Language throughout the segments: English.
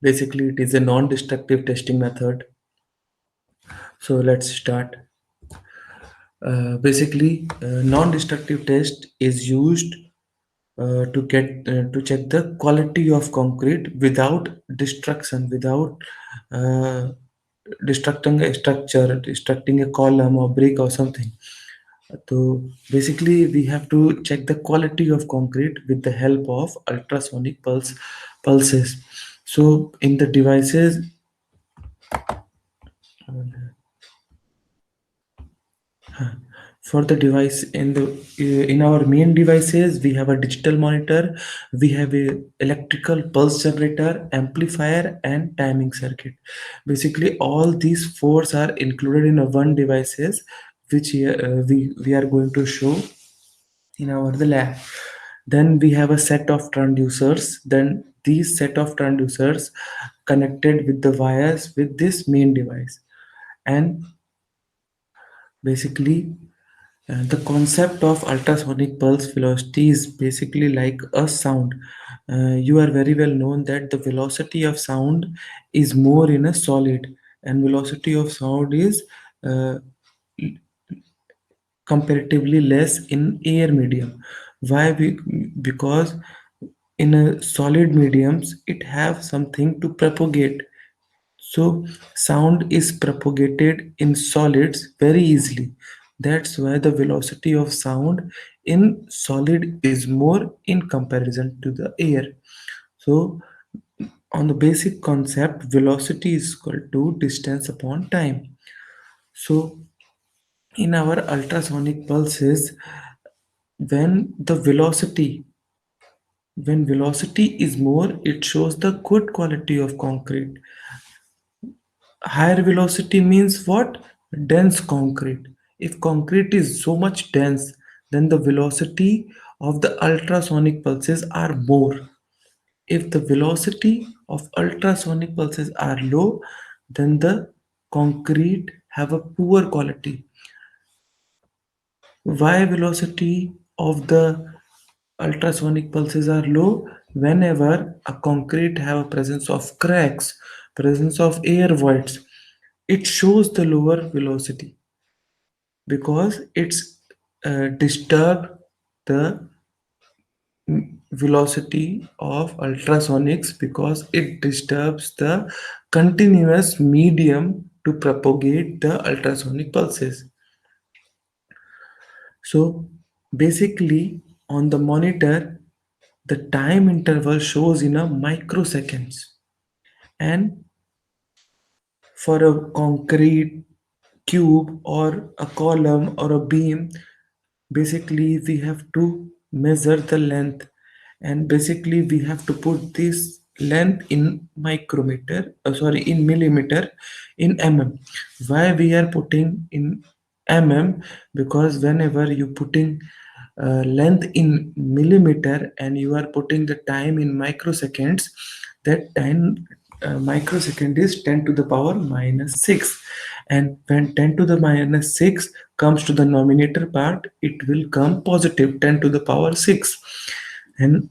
Basically, it is a non-destructive testing method. So let's start. Basically, non-destructive test is used to check the quality of concrete without destruction, without uh, destructing a structure, destructing a column or brick or something. So basically, we have to check the quality of concrete with the help of ultrasonic pulses. So in the devices, for the device in our main devices, we have a digital monitor, we have a electrical pulse generator, amplifier, and timing circuit. Basically, all these fours are included in a one devices, which we are going to show in our the lab. Then we have a set of transducers. Then these set of transducers connected with the wires with this main device. And basically, the concept of ultrasonic pulse velocity is basically like a sound. You are very well known that the velocity of sound is more in a solid, and velocity of sound is uh, comparatively less in air medium. Why? Because in a solid mediums it have something to propagate. So sound is propagated in solids very easily. That's why the velocity of sound in solid is more in comparison to the air. So on the basic concept, velocity is equal to distance upon time. So in our ultrasonic pulses, when the velocity when velocity is more, it shows the good quality of concrete. Higher velocity means what? Dense concrete. If concrete is so much dense, then the velocity of the ultrasonic pulses are more. If the velocity of ultrasonic pulses are low, then the concrete have a poor quality. Why velocity of the ultrasonic pulses are low? Whenever a concrete have a presence of cracks, presence of air voids, it shows the lower velocity because it's disturb the velocity of ultrasonics because it disturbs the continuous medium to propagate the ultrasonic pulses. So basically, on the monitor, the time interval shows in a microseconds, and for a concrete cube or a column or a beam, basically we have to measure the length, and basically we have to put this length in micrometer, in millimeter, in mm. Why we are putting in mm? Because whenever you putting length in millimeter and you are putting the time in microseconds, that time microsecond is 10 to the power minus 6. And when 10 to the minus 6 comes to the nominator part, it will come positive 10 to the power 6. And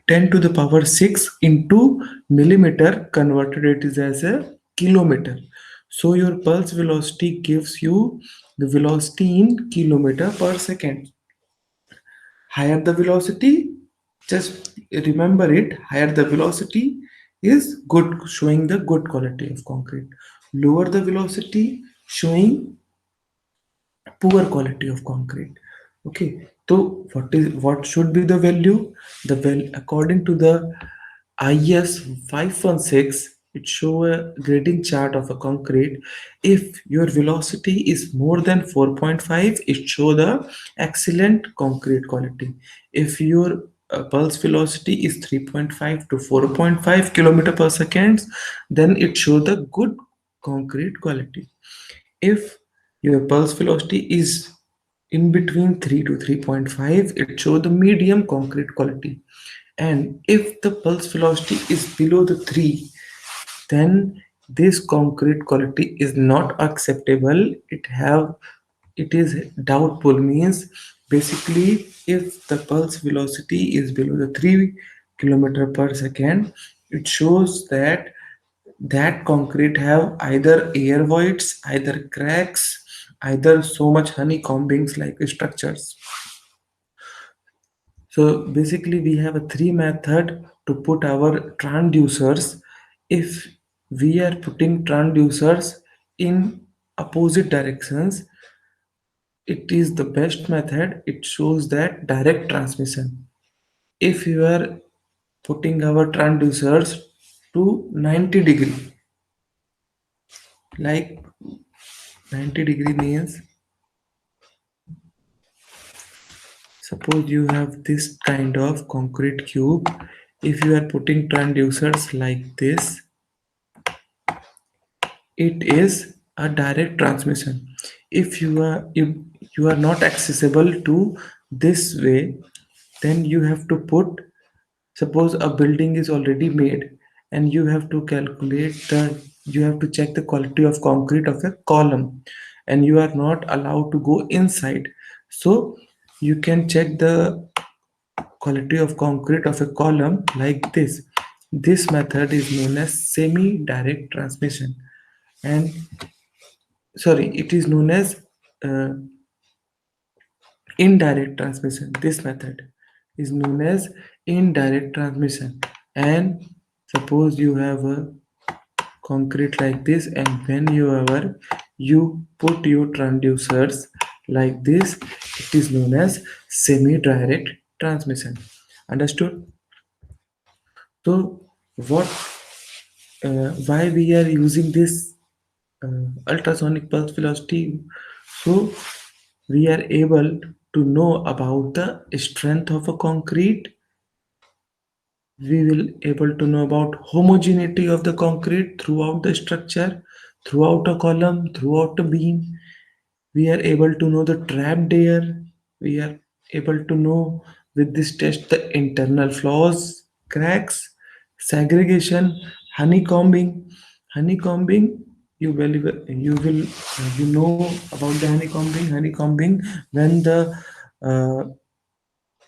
10 to the power 6 into millimeter converted it is as a kilometer. So your pulse velocity gives you the velocity in kilometer per second. Higher the velocity, just remember it, higher the velocity is good, showing the good quality of concrete. Lower the velocity, showing poor quality of concrete. Okay, so what should be the value? According to the IS 516, it show a grading chart of a concrete. If your velocity is more than 4.5, it show the excellent concrete quality. If your pulse velocity is 3.5 to 4.5 kilometer per second, then it show the good concrete quality. If your pulse velocity is in between 3 to 3.5, it shows the medium concrete quality. And if the pulse velocity is below the 3, then this concrete quality is not acceptable. It is doubtful, means basically if the pulse velocity is below the 3 kilometer per second, it shows that that concrete have either air voids, either cracks, either so much honeycombings like structures. So basically, we have a three method to put our transducers. If we are putting transducers in opposite directions, it is the best method. It shows that direct transmission. If you are putting our transducers to 90 degree, like 90 degree means, suppose you have this kind of concrete cube. If you are putting transducers like this, it is a direct transmission. If you are not accessible to this way, then you have to put, suppose a building is already made, and you have to calculate the, you have to check the quality of concrete of a column, and you are not allowed to go inside. So you can check the quality of concrete of a column like this. This method is known as semi direct transmission, and sorry, it is known as uh, indirect transmission. This method is known as indirect transmission. And suppose you have a concrete like this, and when you put your transducers like this, it is known as semi direct transmission. Understood? So what, why we are using this ultrasonic pulse velocity? So we are able to know about the strength of a concrete. We will able to know about homogeneity of the concrete throughout the structure, throughout a column, throughout a beam. We are able to know the trapped air. We are able to know with this test the internal flaws, cracks, segregation, honeycombing. Honeycombing, you know about the honeycombing. Honeycombing, when the uh,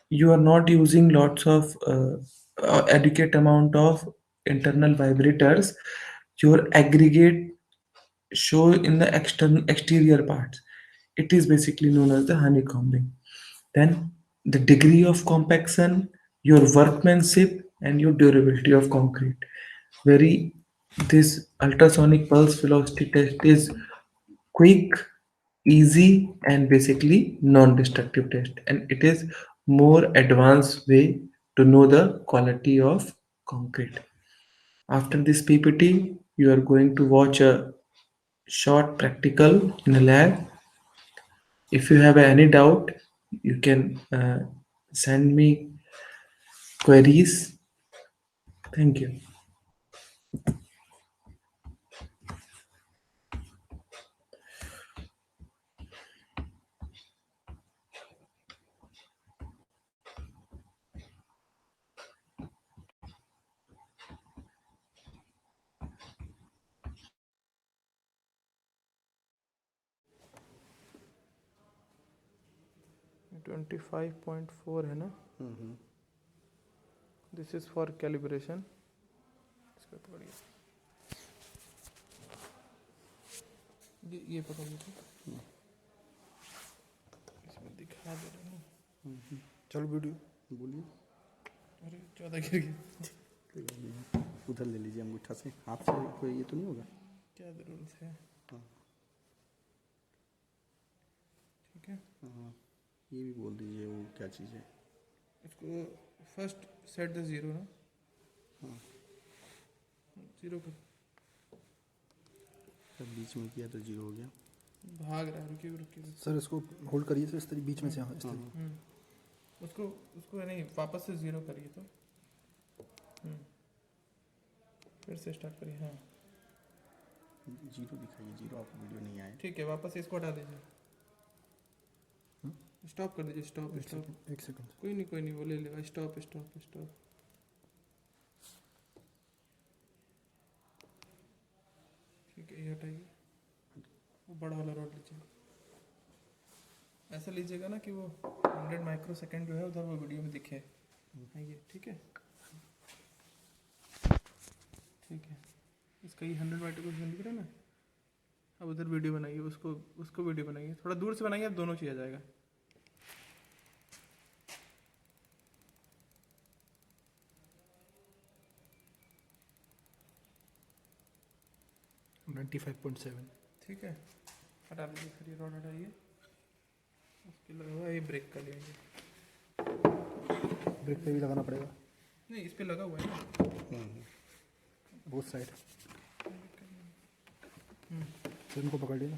you are not using lots of adequate amount of internal vibrators, your aggregate show in the external exterior parts. It is basically known as the honeycombing. Then the degree of compaction, your workmanship, and your durability of concrete. Very, this ultrasonic pulse velocity test is quick, easy, and basically non-destructive test, and it is more advanced way to know the quality of concrete. After this PPT, you are going to watch a short practical in a lab. If you have any doubt, you can send me queries. Thank you. 25.4 है ना? This is for calibration. इसको पकड़िए, ये पकड़ लीजिए, इसमें दिखा दे रहा हूँ. चलो वीडियो बोलिए. अरे ज़्यादा गिर गया. उधर ले लीजिए अंगूठा से, हाथ से कोई ये तो नहीं होगा. क्या ज़रूरत है? हाँ ठीक है. हाँ, ये भी बोल दीजिए वो क्या चीज़ है. इसको फर्स्ट सेट द ज़ीरो ना. हाँ ज़ीरो कर. सर बीच में किया तो जीरो हो गया. भाग रहा है. रुकिए रुकिए. सर इसको होल्ड करिए सर, इस तरीके बीच में से. हाँ इस तरीके. उसको उसको नहीं, वापस से ज़ीरो करिए तो. फिर से स्टार्ट करिए. हाँ जीरो दिखाइए, जीरो आपको वीडियो नहीं आया. ठीक है, वापस से इसको हटा दीजिए. स्टॉप कर दीजिए. Stop stop. एक सेकंड. कोई नहीं वो ले लेगा. Stop stop stop. ठीक है, ये हटाइए. वो बड़ा वाला रॉड लीजिए. ऐसा लीजिएगा ना कि वो 100 माइक्रो सेकेंड जो है उधर वो वीडियो में दिखे. ये ठीक है. ठीक है, इसका कहीं 100 माइक्रोसेकंड दिख रहा है ना। अब उधर वीडियो बनाइए, उसको उसको वीडियो बनाइए, थोड़ा दूर से बनाइए, अब दोनों चीज़ आ जाएगा। नाइन्टी 95.7। ठीक है, हटा लीजिए, फिर ये रॉड हटाइए, उसके लगा हुआ है, ये ब्रेक का लेंगे। ब्रेक पे भी लगाना पड़ेगा, नहीं, इस पे लगा हुआ है ना। Both side. तो इनको पकड़ लिया ना।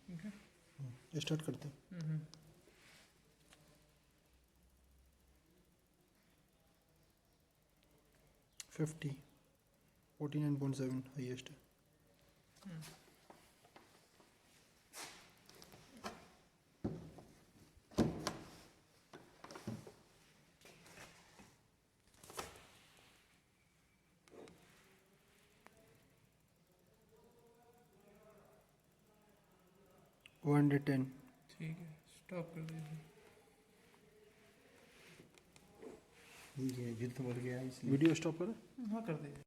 ठीक है। स्टार्ट करते हैं। 50 49.7 हाईएस्ट है। वन 110। ठीक है, स्टॉप कर दीजिए। ये युद्ध बढ़ गया है इसलिए वीडियो स्टॉप करो। हाँ, कर दीजिए।